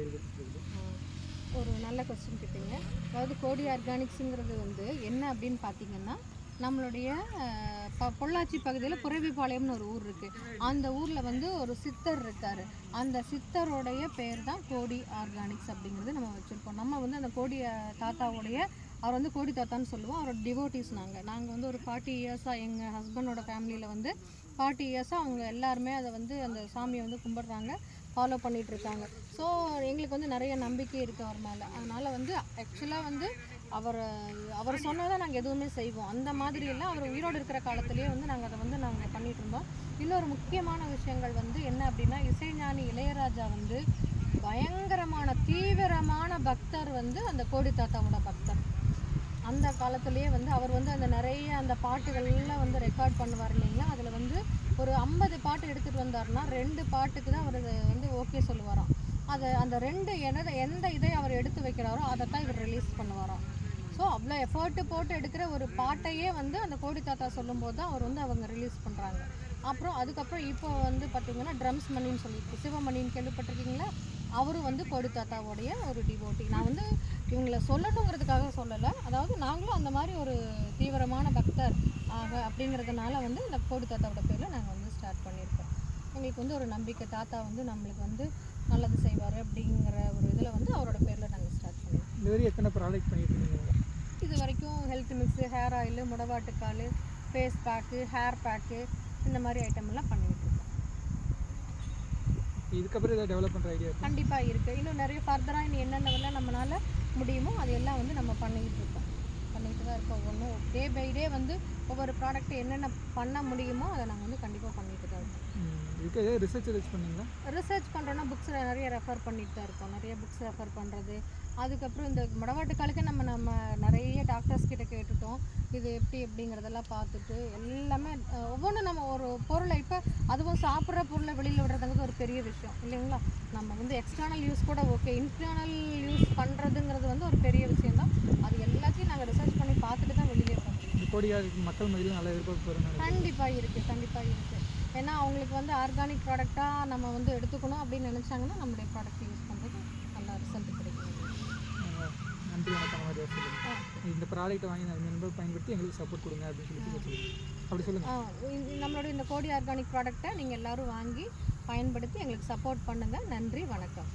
செயல்பட்டு? ஒரு நல்ல கொஸ்டின் கேட்டீங்க. அதாவது கோடி ஆர்கானிக்ஸுங்கிறது வந்து என்ன அப்படின்னு பார்த்தீங்கன்னா, நம்மளுடைய பொள்ளாச்சி பகுதியில் புரவிபாளையம்னு ஒரு ஊர் இருக்குது. அந்த ஊரில் வந்து ஒரு சித்தர் இருக்கார். அந்த சித்தருடைய பேர் தான் கோடி ஆர்கானிக்ஸ் அப்படிங்கிறது நம்ம வச்சுருக்கோம். நம்ம வந்து அந்த கோடி தாத்தாவுடைய அவர் வந்து கோடி தாத்தான்னு சொல்லுவோம். அவரோட டிவோட்டிஸ் நாங்கள் வந்து ஒரு 40 இயர்ஸாக எங்கள் ஹஸ்பண்டோட ஃபேமிலியில் வந்து 40 இயர்ஸாக அவங்க எல்லாருமே அதை வந்து அந்த சாமியை வந்து கும்பிட்றாங்க, ஃபாலோ பண்ணிகிட்ருக்காங்க. ஸோ எங்களுக்கு வந்து நிறைய நம்பிக்கை இருக்குது அவர் மேலே. அதனால் வந்து ஆக்சுவலாக வந்து அவர் சொன்னதை நாங்கள் எதுவுமே செய்வோம். அந்த மாதிரி இல்லை, அவர் உயிரோடு இருக்கிற காலத்திலேயே வந்து நாங்கள் அதை வந்து நாங்கள் பண்ணிகிட்டு இருந்தோம். இன்னொரு முக்கியமான விஷயங்கள் வந்து என்ன அப்படின்னா, இசைஞானி இளையராஜா வந்து பயங்கரமான தீவிரமான பக்தர் வந்து அந்த கோடி தாத்தாவோட பக்தர். அந்த காலத்துலேயே வந்து அவர் வந்து அந்த நிறைய அந்த பாட்டுகள்லாம் வந்து ரெக்கார்ட் பண்ணுவார் இல்லைங்களா. அதில் வந்து ஒரு 50 பாட்டு எடுத்துகிட்டு வந்தார்னா 2 பாட்டுக்கு தான் அவர் வந்து ஓகே சொல்லுவாராம். அந்த 2 எந்த இதை அவர் எடுத்து வைக்கிறாரோ அதை தான் இவர் ரிலீஸ் பண்ணுவாராம். ஸோ அவ்வளோ எஃபர்ட்டு போட்டு எடுக்கிற ஒரு பாட்டையே வந்து அந்த கோடி தாத்தா சொல்லும்போது தான் அவர் வந்து அவங்க ரிலீஸ் பண்ணுறாங்க. அப்புறம் அதுக்கப்புறம் இப்போ வந்து பார்த்திங்கன்னா ட்ரம்ஸ் மணின்னு சொல்லிட்டு சிவமணின்னு கேள்விப்பட்டிருக்கீங்களா. அவரும் வந்து கோடி தாத்தாவோடைய ஒரு டிவோட்டி. நான் வந்து இவங்களை சொல்லணுங்கிறதுக்காக சொல்லலை, அதாவது நாங்களும் அந்த மாதிரி ஒரு தீவிரமான பக்தர் அப்படிங்கிறதுனால வந்து இந்த கோடி தாத்தாவோட பேரில் நாங்கள் வந்து ஸ்டார்ட் பண்ணியிருக்கோம். எங்களுக்கு வந்து ஒரு நம்பிக்கை, தாத்தா வந்து நம்மளுக்கு வந்து நல்லது செய்வார் அப்படிங்கிற ஒரு இதில் வந்து அவரோட பேரில் நாங்கள் ஸ்டார்ட் பண்ணியிருக்கோம். இந்த வரைக்கும் எத்தனை ப்ராடக்ட் பண்ணியிருக்கீங்க? இது வரைக்கும் ஹெல்த் மிக்ஸு, ஹேர் ஆயிலு, முடவாட்டுக்கால், ஃபேஸ் பேக்கு, ஹேர் பேக்கு, இந்த மாதிரி ஐட்டமெல்லாம் பண்ணிகிட்டு இருக்கோம். இதுக்கப்புறம் இதை டெவலப் பண்ணுற ஐடியா கண்டிப்பாக இருக்குது. இன்னும் நிறைய ஃபர்தராக இன்னும் என்னென்னவெல்லாம் நம்மளால் முடியுமோ அது எல்லாம் வந்து நம்ம பண்ணிக்கிட்டு தான் இருக்கோம். ஒவ்வொன்றும் டே பை டே வந்து ஒவ்வொரு ப்ராடக்ட் என்னென்ன பண்ண முடியுமோ அதை நாங்கள் வந்து கண்டிப்பாக பண்ணிட்டு தான் இருக்கோம். இதுக்கு எதாவது ரிசர்ச் பண்ணிங்களா? ரிசர்ச் பண்ணுறோன்னா புக்ஸ் நிறைய ரெஃபர் பண்ணிட்டு தான் இருக்கோம். நிறைய புக்ஸ் ரெஃபர் பண்ணுறது. அதுக்கப்புறம் இந்த முடவாட்டுக்காலுக்கு நம்ம நிறைய டாக்டர்ஸ் கிட்ட கேட்டுட்டோம். இது எப்படிங்கிறதெல்லாம் பார்த்துட்டு எல்லாமே ஒவ்வொன்றும் நம்ம ஒரு பொருளை இப்போ அதுவும் சாப்பிட்ற பொருளை வெளியில் விடுறதுங்கிறது ஒரு பெரிய விஷயம் இல்லைங்களா. நம்ம வந்து எக்ஸ்டர்னல் யூஸ் கூட ஓகே, இன்டர்னல் யூஸ் பண்ணுறதுங்கிறது வந்து ஒரு பெரிய விஷயந்தான். அது எல்லாத்தையும் நாங்கள் ரிசர்ச் பண்ணி பார்த்துட்டு தான் வெளியே வர முடியும். கோடியாக மக்கள் மத்தியில் நல்ல எதிர்பார்ப்பு வரும். கண்டிப்பாக இருக்குது. ஏன்னா அவங்களுக்கு வந்து ஆர்கானிக் ப்ராடக்டாக நம்ம வந்து எடுத்துக்கணும் அப்படின்னு நினச்சாங்கன்னா நம்மளுடைய ப்ராடக்ட் யூஸ் பண்ணுறது நல்லா ரிசல்ட் கிடைக்கும். நன்றி, வணக்கம். இந்த ப்ராடக்ட்டை வாங்கி நண்பர்கள் பயன்படுத்தி எங்களுக்கு சப்போர்ட் கொடுங்க அப்படின்னு சொல்லி அப்படி சொல்லுங்கள். நம்மளோட இந்த கோடி ஆர்கானிக் ப்ராடக்ட்டை நீங்கள் எல்லோரும் வாங்கி பயன்படுத்தி எங்களுக்கு சப்போர்ட் பண்ணுங்கள். நன்றி, வணக்கம்.